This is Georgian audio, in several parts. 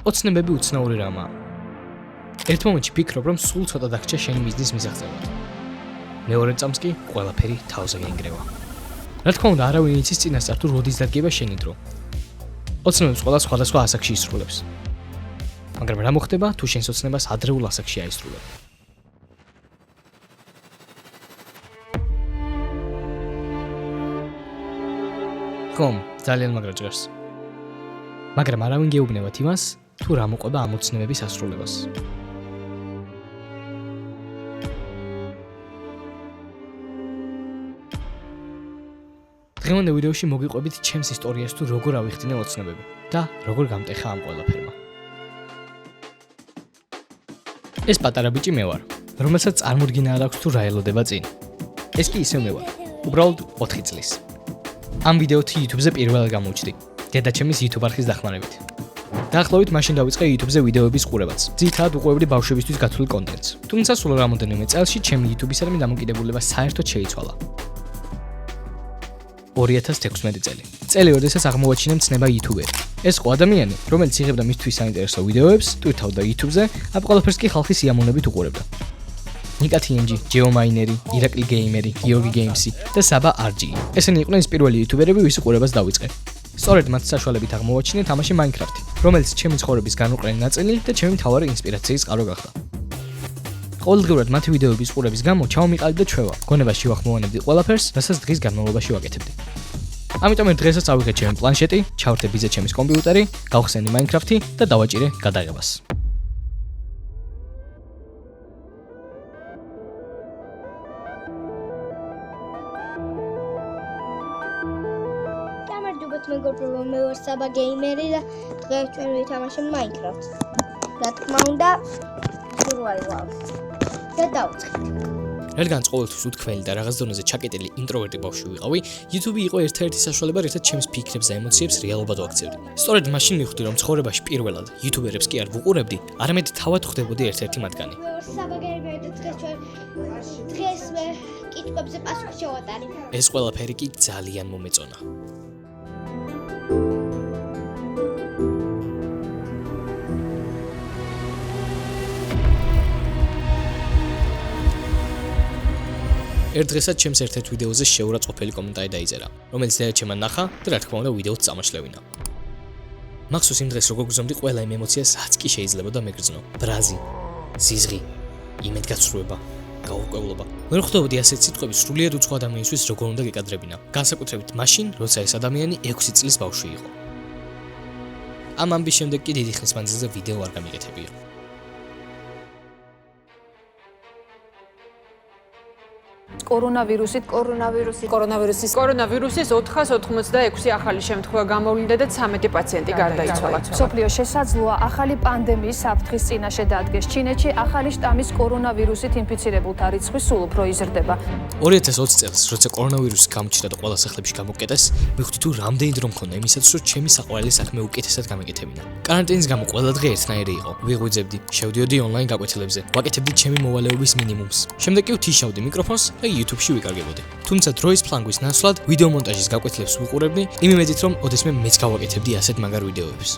ოცნებები უცნაური რამაა. ერთ მომენტში ფიქრობ, რომ სულ ცოტა დაგჭირ შენი მიზნის მისაღწევად. მეორე წამს კი ყველაფერი თავზე გაინგრევა. რა თქმა უნდა, არავინ იცის წინასწარ თუ როდის დადგება შენი დრო. ოცნებებს ყველა სხვადასხვა ასაკში ისრულებს. მაგრამ რა მოხდება, თუ შენს ოცნებას ადრეულ ასაკში აისრულებ? ხომ, ძალიან მაგრა ჭირს. მაგრამ არავინ გეუბნებათ იმას, თუ რა მოყვება ამ ოცნებების ასრულებას. დღევანდელ ვიდეოში მოგიყვებით ჩემს ისტორიას თუ როგორ ავიხდინე ოცნებები და როგორ გამტეხა ამ ყველაფერმა. ეს პატარა ბიჭი მე ვარ, რომელსაც წარმოდგენა არ აქვს თუ რა ელოდება წინ. ეს კი ისევ მე ვარ, უბრალოდ 4 წლის. ამ ვიდეოთი YouTube-ზე პირველად გამოვჩდი, დედაჩემის YouTube არხის დახმარებით. დაახლოებით მაშინ დავიწყე YouTube-ზე ვიდეოების ყურებაც. ძირითადად უყურებდი ბავშვებისთვის გათვლილ კონტენტს. თუმცა სულ რამოდენიმე წელში ჩემი YouTube-ისადმი დამოკიდებულება საერთოდ შეიცვალა. 2016 წელი. წელი, როდესაც აღმოვაჩინე მცნება YouTuber. ეს ყო ადამიანი, რომელიც იღებდა მისთვის საინტერესო ვიდეოებს, ტვირთავდა YouTube-ზე, ამ ყველაფერს კი ხალხი სიამოვნებით უყურებდა. ნიკა TNG, ჯეომაინერი, ირაკლი გეიმერი, გიორგი გეიმსი და საბა RG. ესენი იყვნენ ის პირველი YouTuber-ები, ვისი ყურებას დავიწყე. სწორედ მათ საშუალებით აღმოვაჩინე თამაში Minecraft, რომელიც ჩემი ცხოვრების განუყრელი ნაწილი და ჩემი მთავარი ინსპირაციის წყარო გახდა. ყოველდღიურად მათი ვიდეოების ყურების გამო ჩავმიყალიბდა და ჩვევა. გონებაში ვახმოვანებდი ყველაფერს, რასაც დღის განმავლობაში ვაკეთებდი. ამიტომ ერთ დღესაც ავიღე ჩემი პლანშეტი, ჩავრდე ბიძა ჩემის კომპიუტერი, გავხსენდი Minecraft-ი და დავაჭირე გადაღებას. მეგობრებო, მე ვარ საბა გეიმერი და დღეს ჩვენ ვითამაშებთ Minecraft. რა თქმა უნდა, survival. და დავწყეთ. რადგან ყოველთვის უთქმელი და რაღაც დონეზე ჩაკეტილი ინტროვერტი ბავშვი ვიყავი, YouTube იყო ერთ-ერთი საშუალება, რითაც ჩემს ფიქრებს და ემოციებს რეალობად ვაქცევდი. სწორედ მაშინ მივხვდი, რომ ცხოვრებაში პირველად YouTuber-ებს კი არ ვუყურებდი, არამედ თავად ხდებოდი ერთ-ერთი მათგანი. საბა გეიმერი და დღეს მე კითხვებზე პასუხი შევატარე. ეს ყველაფერი კი ძალიან მომეწონა. ერთ დღესაც ჩემს ერთ-ერთ ვიდეოზე შეურაცხყოფელი კომენტარი დაიწერა, რომელიც დედაჩემმა ნახა და რა თქმა უნდა ვიდეოც წამოშლევინა. მახსოვს იმ დღეს როგორ გზომდი ყველა იმ ემოციას, რაც კი შეიძლებოდა მეგრძნო. ბრაზი, ზიზღი, იმედგაცრუება, გაურკვევლობა. ვერ ხვდებოდი ასეთ სიტყვები სრულიად უცხო ადამიანისთვის როგორ უნდა გეკადრებინა. განსაკუთრებით მაშინ, როცა ეს ადამიანი 6 წლის ბავშვი იყო. ამ ამბის შემდეგ კი დიდი ხნის მანძილზე ვიდეო არ გამიკეთებია. კორონავირუსის 486 ახალი შემთხვევა გამოვლინდა და 13 პაციენტი გარდაიცვალა. მსოფლიო შესაძლოა ახალი პანდემიის საფრთხის წინაშე დადგეს. ჩინეთში ახალი შტამის კორონავირუსით ინფიცირებულთა რიცხვი სულ უფრო იზრდება. 2020 წელს, როცა კორონავირუსი გამოჩნდა და ყველა სახლებში გამოკეტეს, მივხვდი თუ რამდენი დრო მქონდა იმისათვის, რომ ჩემი საყვარელი საქმე უკეთესად გამეკეთებინა. კარანტინის გამო ყველა დღე ერთნაირი იყო. ვიღვიძებდი, შევდიოდი ონლაინ გაკვეთილებზე, ვაკეთებდი ჩემი მოვალეობის მინიმუმს. შემდეგ კი ვთიშავდი მიკროფონს და YouTube-ში ვიკარგებოდი. თუმცა დროის ფლანგვის ნაცვლად ვიდეო მონტაჟის გაკვეთილებს ვუყურებდი, იმ იმედით, რომ ოდესმე მეც გავაკეთებდი ასეთ მაგარ ვიდეოებს.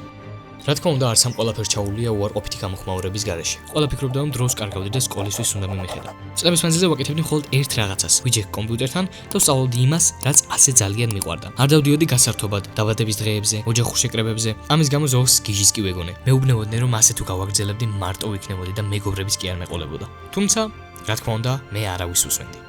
რა თქმა უნდა, არც ამ ყველაფერს ჩაუვლია უარყოფითი გამოხმაურების გარეშე. ყველა ფიქრობდა, რომ დროს კარგავდი და სკოლისთვის უნდა მიმეხედა. წლების მანძილზე ვაკეთებდი მხოლოდ ერთ რაღაცას, ვიჯექ კომპიუტერთან და ვსწავლობდი იმას, რაც ასე ძალიან მიყვარდა. არ დავდიოდი გასართობად, დაბადების დღეებზე, ოჯახურ შეკრებებზე. ამის გამო ზოგს გიჟის კი ვეგონე. მეუბნებოდნენ, რომ ასე თუ გავაგრძელებდი, მარტო ვიქნებოდი და მეგობრების კი არ მეყოლებოდა. თუმცა, რა თქმა უნდა, მე არავის უსვენდი.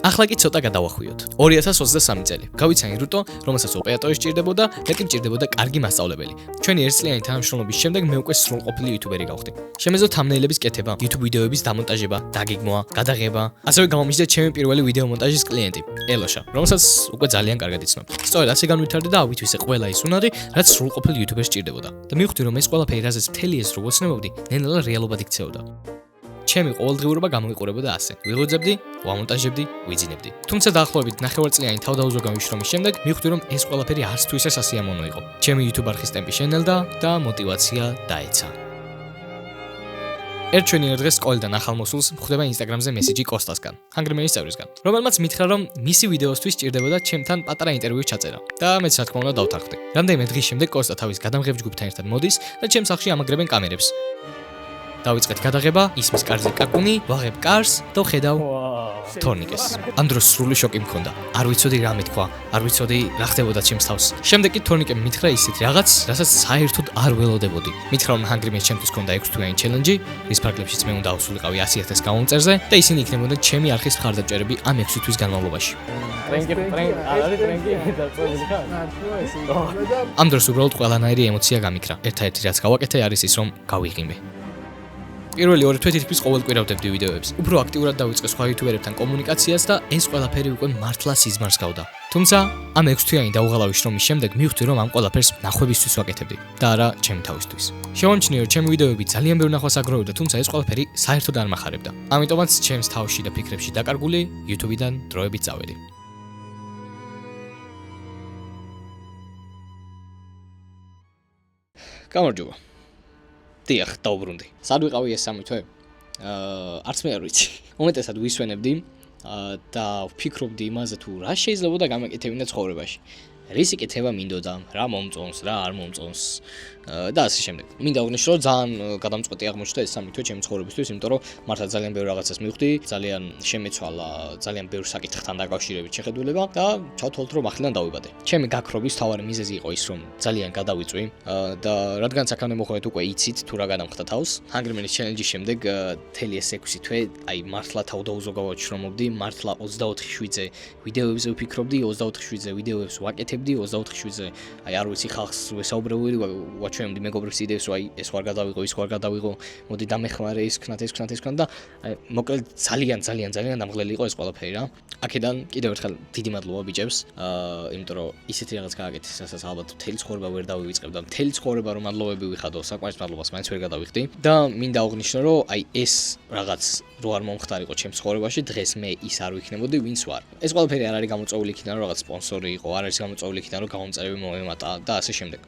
ახლა კი ცოტა გადავახვიოთ. 2023 წელი. გავიცანი რუტო, რომელსაც ოპერატორი სჭირდებოდა და კი მჭირდებოდა კარგი მასწავლებელი. ჩვენი ერთწლიანი თანამშრომლობის შემდეგ მე უკვე სრულყოფილი YouTuber-ი გავხდი. შემეძლო thumbnail-ების კეთება, YouTube ვიდეოების დამონტაჟება, დაგეგმვა, გადაღება. ასევე გამომიჯდა ჩემი პირველი ვიდეო მონტაჟის კლიენტი, ელოშა, რომელსაც უკვე ძალიან კარგად იცნობ. სწორედ ასე განვითარდი და ავითვისე ყველა ის უნარი, რაც სრულყოფილ YouTuber-ს სჭირდებოდა. და მივხვდი, რომ ეს ყველაფერი, რაზეც მთელი ეს დრო ვოცნებობდი, ნელა რეალობად იქცეოდა. ჩემი ყოველდღიურობა გამოიყურებოდა ასე. ვიღვიძებდი, ვამონტაჟებდი, ვიძინებდი. თუმცა დაახლოებით ნახევარწლიანი თავდაუზოგავი შრომის შემდეგ მივხვდი, რომ ეს ყველაფერი არც თუ ისე სასიამოვნო იყო. ჩემი YouTube არხის ტემპი შენელდა და мотиваცია დაეცა. ერთ ჩვენიერ დღეს სკოლიდან ახალმოსულს ხვდება ინსტაგრამზე მესიჯი კოსტასგან, ჰანგრიმენის წევრისგან, რომელმაც მითხრა, რომ მისი ვიდეოსთვის სჭირდებოდა ჩემთან პატარა ინტერვიუ ჩაწერა. და მეც რა თქმა უნდა დავთანხმდი. რამდენიმე დღის შემდეგ კოსტა თავის გადამღებ ჯგუფთან ერთად მოდის და ჩემს სახლში ამაგრებენ კამერებს. დავიწყეთ გადაღება, ისმის კარზე კაკუნი, ვაღებ კარს და ხედავ თორნიკეს. ამ დროს სრული შოკი მქონდა. არ ვიცოდი რა მეთქვა, არ ვიცოდი რა ხდებოდა ჩემს თავს. შემდეგ კი თორნიკემ მითხრა ისეთ რაღაც, რასაც საერთოდ არ ველოდებოდი. მითხრა, რომ ჰანგრიმეს ჩემთვის ქონდა 6 თვიანი ჩელენჯი, რის ფარგლებშიც მე უნდა ავსულიყავი 100,000 გამომწერზე და ისინი იქნებოდნენ ჩემი არხის მხარდაჭერები ამ 6 თვის განმავლობაში. ამ დროს უბრალოდ ყველანაირი ემოცია გამიქრა. ერთადერთი რაც გავაკეთე არის ის, რომ გავიღიმე. პირველი 2 თვე თითქმის ყოველ კვირა ვდებდი ვიდეოებს. უფრო აქტიურად დავიწყე სხვა იუთუბერებთან კომუნიკაციას და ეს ყველაფერი უკვე მართლა სიზმარს გავდა. თუმცა ამ 6 თვიანი დაუღალავი შრომის შემდეგ მივხვდი, რომ ამ ყველაფერს ნახვებისთვის ვაკეთებდი და არა ჩემი თავისთვის. შემომჩნია, რომ ჩემი ვიდეოები ძალიან ბევრ ნახვას აგროვებდა, თუმცა ეს ყველაფერი საერთოდ არ მახარებდა. ამიტომაც ჩემს თავში და ფიქრებში დაკარგული YouTube-დან დროებით წავედი. გამარჯობა. დიახ, დაუბრუნდი. სად ვიყავი ეს 3 თვე? არც მე არ ვიცი. მომენტესად ვისვენებდი და ვფიქრობდი იმაზე თუ რა შეიძლება გამეკეთებინა ცხოვრებაში. რის იკეთება მინდოდა, რა მომწონს, რა არ მომწონს და ასე შემდეგ. მინდა აღნიშნო, რომ ძალიან გადამწყვეტი აღმოჩნდა ეს 3 თვე ჩემი ცხოვრებისთვის, იმიტომ რომ მართლა ძალიან ბევრ რაღაცას მივხვდი, ძალიან შემეცვალა, ძალიან ბევრ საკითხთან დაკავშირებით შეხედულება და ჩავთვალოთ, რომ ახლიდან დავიბადე. ჩემი გაქრობის მთავარი მიზეზი იყო ის, რომ ძალიან გადავიწვი და რადგან აქამდე მოხდეთ უკვე იცით თუ რა გადამხდა თავს. ჰანგრიმენის ჩელენჯის შემდეგ მთელი ეს 6 თვე, აი მართლა თავდაუზოგავად შრომობდი, მართლა 24/7-ზე ვიდეოებზე ვფიქრობდი, 24/7-ზე ვიდეოებს ვაკეთებდი. 24/7-ზე აი არ ვიცი ხალხს ვესაუბრებოდი, ვაჩვენებდი მეგობრებს იდეებს, რომ აი ეს ვარ გადავიღო, ის ვარ გადავიღო, მოდი დამეხმარე ის ქნათ და აი მოკლედ ძალიან დამღლელი იყო ეს ყველაფერი რა. აქედან კიდევ ერთხელ დიდი მადლობა ბიჭებს, იმიტომ რომ ისეთი რაღაც გააკეთეს, რასაც ალბათ მთელი ცხოვრება ვერ დავივიწყებ და მთელი ცხოვრება რომ მადლობები ვიხადო, საკმარის მადლობას მაინც ვერ გადავიხდი და მინდა აღნიშნო, რომ აი ეს რაღაც რო არ მომხდარიყო ჩემს ცხოვრებაში, დღეს მე ის არ ვიქნებოდი, ვინც ვარ. ეს ყველაფერი არ არის გამოწვეული იქიდან, რომ რაღაც სპონსორი იყო, არ არის გამოწვეული იქიდან, რომ გამომწერები მომემატა და ასე შემდეგ.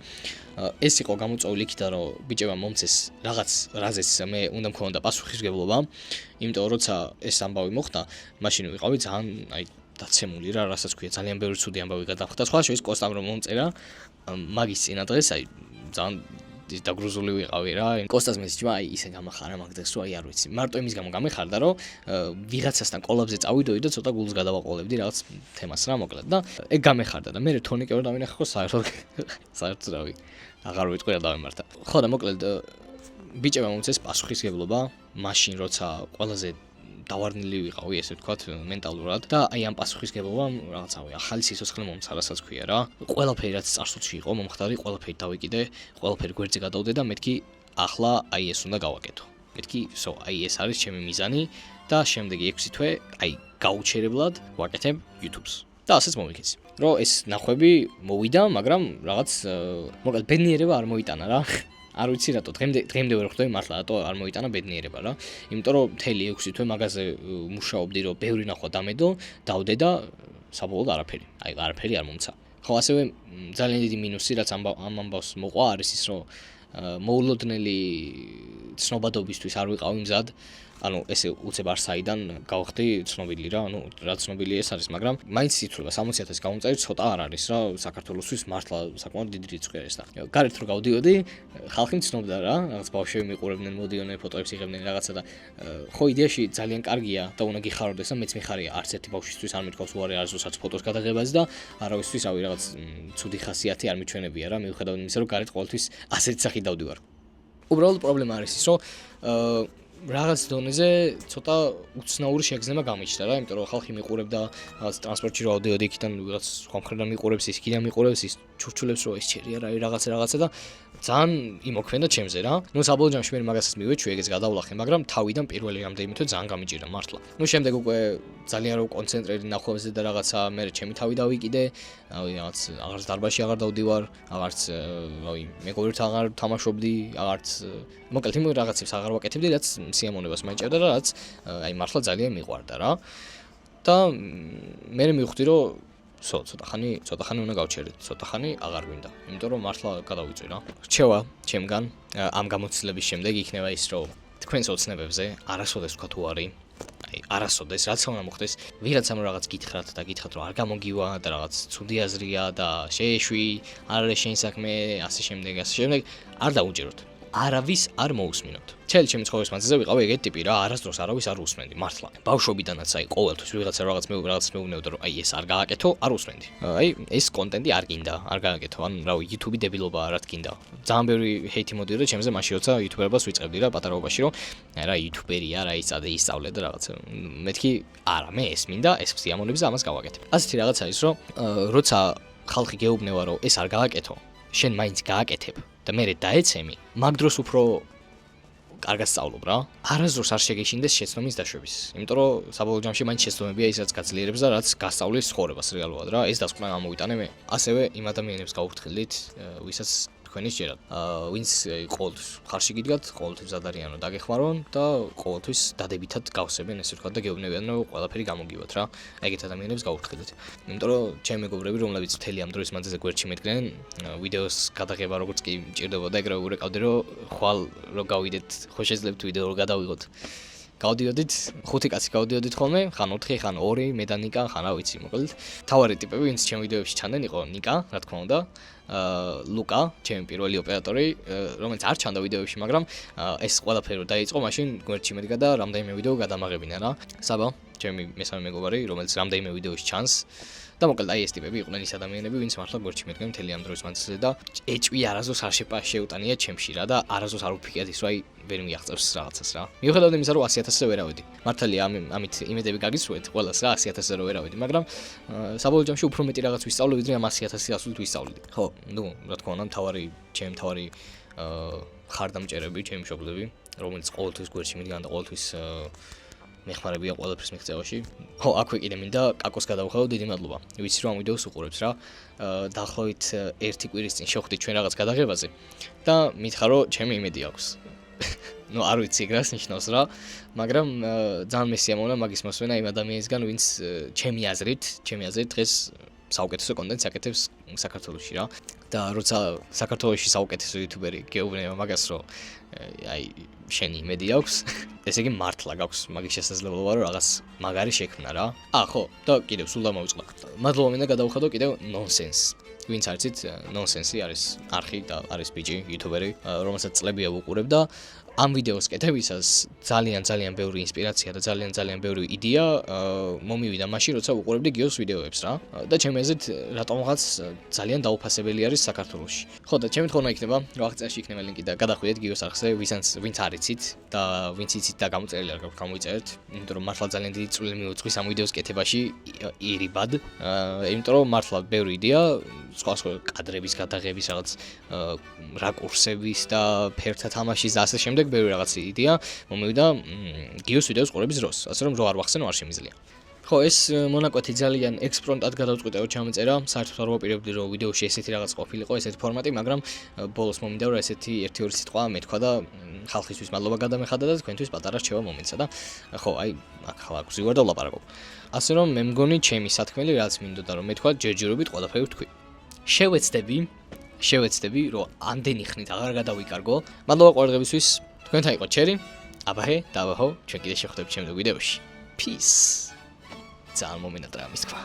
ეს იყო გამოწვეული იქიდან, რომ ბიჭებმა მომცეს რაღაც რაზეც მე უნდა მქონოდა პასუხისმგებლობა, იმიტომ რომ როცა ეს ამბავი მოხდა, მაშინ ვიყავი ძალიან აი დაცემული რა, რასაც ქვია, ძალიან ბევრი ცუდი ამბავი გადახდა. სხვა შორის კოსტამ რომ მომწერა მაგის წინა დღეს, აი ძალიან დაგრუზული ვიყავი რა. კოსტას მესიჯმა აი ისე გამახარა მაგ დღეს, რომ აი არ ვიცი. მარტო იმის გამო გამეხარდა, რომ ვიღაცასთან კოლაბზე წავიდოდი და ცოტა გულს გადავაყოლებდი რაღაც თემას რა მოკლედ და ეგ გამეხარდა და მე თორნიკე ვერ დავინახე საერთოდ რავი. აღარ ვიტყვი რა დავემართა. ხო და მოკლედ ბიჭებმა მომცეს პასუხისმგებლობა, მაშინ როცა ყველაზე დავარნილი ვიყავი, ესე ვთქვათ, მენტალურად და აი ამ პასუხისმგებლობამ რაღაცავე ახალი სიცოცხლე მომცა, რასაც ქვია რა. ყველაფერი რაც წარსულში იყო, მომხდარი, ყველაფერი დავიკიდე, ყველაფერი გვერდზე გადავდე და მეთქი ახლა აი ეს უნდა გავაკეთო. მეთქი, აი ეს არის ჩემი მიზანი და შემდეგი 6 თვე აი გაუჩერებლად ვაკეთებ YouTube-ს. და ასეც მომიქეცი. რომ ეს ნახვები მოვიდა, მაგრამ რაღაც მოკლედ ბედნიერება არ მოიტანა რა. არ ვიცი რატო, დღემდე ვერ ხვდები მართლა რატო არ მოიტანა ბედნიერება რა. იმიტომ რომ მთელი 6 თვე მაგაზე მუშაობდი, რომ ბევრი ნახვა დამედო, დავდე და საბოლოოდ არაფერი. აი არაფერი არ მომცა. ხო, ასევე ძალიან დიდი მინუსი რაც ამ ამბავს მოყვა არის ის, რომ მოულოდნელი ცნობადობისთვის არ ვიყავი მზად. ანუ ესე უცებ არ საიდან გავხდი ცნობილი რა, ანუ რა ცნობილი ეს არის, მაგრამ მაინც იცვლება 60,000 გამომწერი ცოტა არ არის რა, საქართველოსთვის მართლა საკმაოდ დიდი რიცხვი არის და გარეთ რო გავდიოდი, ხალხი მცნობდა რა, რაღაც ბავშვები მიყურებდნენ, მოდიოდნენ, ფოტოებს იღებდნენ რაღაცა და ხო იდეაში ძალიან კარგია და უნდა გიხაროდეს და მეც მიხარია, არც ერთი ბავშვისთვის არ მithქვავს უარი არის უსაც ფოტოს გადაღებაზე და არავისთვის რავი რაღაც ცუდი ხასიათი არ მიჩვენებია რა, მიუხედავად იმისა, რომ გარეთ ყოველთვის ასეთი სახით დავდივარ. უბრალოდ პრობლემა არის ის, რომ რაღაც დონეზე ცოტა უცნაური შეგრძნება გამიჩნდა რა, იმიტომ რომ ხალხი მიყურებდა რაღაც ტრანსპორტში რო ავდიოდი იქიდან ვიღაც სხვა მხრიდან მიყურებს, ის იქიდან მიყურებს, ის ჩურჩულებს რომ ეს ჩერია რა რაღაცა და ძალიან იმოქმედა ჩემზე რა. ნუ საბოლოო ჯამში მე მაგასაც მივეჩვი, ეგეც გადავლახე, მაგრამ თავიდან პირველი რამდენიმე თვე ძალიან გამიჭირა მართლა. ნუ შემდეგ უკვე ძალიან რო კონცენტრირდი ნახვებზე და რაღაცა მე ჩემი თავი დავიკიდე, რავი რაღაც აღარც დარბაზში აღარ დავდივარ, აღარც რავი მეგობრებთან აღარ თამაშობდი, აღარც მოკლედ იმ რაღაცებს აღარ ვაკეთებდი, რაც სიამოვნებას მაიჭერდა და რაც აი მართლა ძალიან მიყვარდა რა. და მე მივხვდი რომ ცოტა ხანი უნდა გავჩერდეთ, ცოტა ხანი აღარ გვინდა, იმიტომ რომ მართლა გადავიწვი რა. რჩევა ჩემგან ამ გამოცდილების შემდეგ იქნება ის, რომ თქვენს ოცნებებზე არასოდეს თქვა თუ არის აი არასოდეს რაც უნდა მოხდეს ვიღაცამ რაღაც გითხრათ და გითხრათ რომ არ გამოგივა და რაღაც ცუდი აზრია და შეეშვი არ არის შენი საქმე ასე შემდეგ არ დაუჯეროთ არავის არ მოусმინოთ. Ჩემი ცხოვრების მანძილზე ვიყავი ეგეთი ტიპი რა, არასდროს არავის არ უსმენდი, მართლა. ბავშვობიდანაც აი ყოველთვის ვიღაცა რაღაც მეუბნებოდა რომ აი ეს არ გააკეთო, არ უსმენდი. აი ეს კონტენტი არ გინდა, არ გააკეთო. ანუ რავი, YouTube დებილობაა, რა თქინდა. ძალიან ბევრი ჰეითი მოდიოდა ჩემზე მაშინ როცა YouTuber-ობას ვიწყებდი რა პატარაობაში რომ აი რა YouTuber-ია რა ისწავლე და რაღაცა. მეთქი არა, მე ეს მინდა, ეს სიამოვნებაზე ამას გავაკეთე. ასეთი რაღაც არის რომ როცა ხალხი გეუბნება რომ ეს არ გააკეთო, შენ მაინც გააკეთებ და მე დაეცემი, მაგ დროს უფრო კარგად სწავლობ რა. არასდროს არ შეგეშინდეს შეცდომის დაშვების. იმიტომ რომ საბოლოო ჯამში მაინც შეცდომებია ის რაც გაძლიერებს და რაც გასწავლის ცხოვრებას რეალურად რა. ეს დასკვნა გამოვიტანე მე. ასევე იმ ადამიანებს გავუფრთხილდით, ვისაც თქვენი შეერათ. ვინც ყოველთვის ხარში გიდგათ, ყოველთვის ზადარიან რომ დაგეხმარონ და ყოველთვის დადებითად გავსებენ ესე ვთქვათ და გეუბნებიან რომ ყველაფერი გამოგივათ რა. ეგეთ ადამიანებს გავუფრთხილდით. იმიტომ რომ ჩემი მეგობრები რომლებიც მთელი ამ დროის მანძილზე გვერდში მედგნენ, ვიდეოს გადაღება როგორც კი მჭირდებოდა, ეგრევე ურეკავდი რომ ხვალ რო გავიდეთ, ხო შეძლებთ ვიდეო რო გადავიღოთ. გავდიოდით 5 კაცი გავდიოდით ხოლმე, ხან 4, ხან 2, მე და ნიკა, ხან რა ვიცი, მოკლედ. თავარი ტიპები, ვინც ჩემ ვიდეოებში ჩანდნენ, იყო ნიკა, რა თქმა უნდა, ლუკა, ჩემი პირველი ოპერატორი, რომელიც არ ჩანდა ვიდეოებში, მაგრამ ეს ყველაფერი დაიწყო, მაშინ გვერდში მედგა და რამდენიმე ვიდეო გადამაღებინა რა. საბა, ჩემი მესამე მეგობარი, რომელიც რამდენიმე ვიდეოში ჩანს. და მოკლედ აი ეს ტიპები იყვნენ ის ადამიანები, ვინც მართლა გვერდში მედგნენ მთელი ამ დროის მანძილზე და ეჭვი არასდროს არ შეუტანია ჩემში რა და არასდროს არ უფიქრეთ ის რომ აი ვერ მიაღწევს რაღაცას რა. მიუხედავად იმისა რომ 100.000-ზე ვერ ავედი. მართალია ამით იმედები გაგისურვეთ ყველას რა 100.000-ზე რო ვერ ავედი, მაგრამ საბოლოო ჯამში უფრო მეტი რაღაც ვისწავლე ვიდრე ამ 100.000 ასულით ვისწავლდი. ხო, ნუ რა თქმა უნდა, ჩემი მთავარი ხარდამჭერები, ჩემი მშობლები, რომელიც ყოველთვის გვერდში მიდგან და ყოველთვის მეხმარებია ყველაფრის მიღწევაში. ხო, აქვე კიდე მინდა კაკოს გადავხელო, დიდი მადლობა. ვიცი რომ ამ ვიდეოს უყურებს რა. დაახლოებით 1 კვირის წინ შევხვდით ჩვენ რაღაც გადაღებაზე და მითხრა რომ ჩემი იმედი აქვს. ნუ არ ვიცი ეგ რას ნიშნავს რა, მაგრამ ძალიან მესიამოვნა მაგის მოსვენა იმ ადამიანისგან, ვინც ჩემი აზრით დღეს საუკეთესო კონტენტს აკეთებს საქართველოში რა. და როცა საქართველოში საუკეთესო იუთუბერი გეუბნება მაგას რომ აი შენი იმედი აქვს, ესე იგი მართლა გაქვს მაგის შესაძლებლობა რომ რაღაც მაგარი შექმნა რა. ხო, და კიდევ სულ დამოვიწყო. მადლობა მინდა გადავხადო კიდევ ნონსენს. ვინც არცით, ნონსენსი არის არხი და არის ბიჭი, იუთუბერი, რომელსაც წლებია ვუყურებ და ამ ვიდეოს კეთებისას ძალიან ბევრი ინსპირაცია და ძალიან ბევრი იდეა მომივიდა მაშინ, როცა ვუყურებდი გიოს ვიდეოებს რა. და ჩემი აზრით, რატომღაც ძალიან დაუფასებელი არის საქართველოში. ხო, და ჩემი თხოვნა იქნება, რომ აღწერაში იქნება ლინკი და გადახვიდეთ გიოს არხზე, ვინც არიცით და ვინც იცით და გამოწერილი არ გაქვთ, გამოიწერეთ, იმიტომ რომ მართლა ძალიან დიდი წვლილი მიუძღვის ამ ვიდეოს კეთებაში ირიბად. იმიტომ რომ მართლა ბევრი იდეა სხვა კადრების გადაღების რაღაც რაკურსების და ფერთა თამაშის და ასე შემდეგ ბევრი რაღაც იდეა მომივიდა გიოს ვიდეოს ყურების დროს, ასე რომ რო არ ვახსენო არ შემიძლია. ხო, ეს მონაკვეთი ძალიან ექსპრონტად გადავწყვიტე რომ ჩამეწერა, საერთოდ არ ვაპირებდი რომ ვიდეოში ესეთი რაღაც ყოფილიყო, ესეთი ფორმატი, მაგრამ ბოლოს მომიდა რომ ესეთი 1-2 სიტყვა მეთქვა და ხალხისთვის მადლობა გადამეხადა და თქვენთვის პატარა რჩევა მომეცა და ხო, აი აქ ხალხ ვზივარ და ვლაპარაკობ. ასე რომ მე მგონი ჩემი სათქმელი რაც მინდოდა რომ მეთქვა, ჯერჯერობით ყველაფერი ვთქვი. შევეცდები რომ ამდენი ხნით აღარ გადავიკარგო. მადლობა ყურადღებისთვის. თქვენთან იყო ჩერი, აბაჰე და აბაჰო, ჩვენ კიდე შევხვდებით შემდგომ ვიდეოში. Peace. ძალიან მომენატრა ამის თქვა.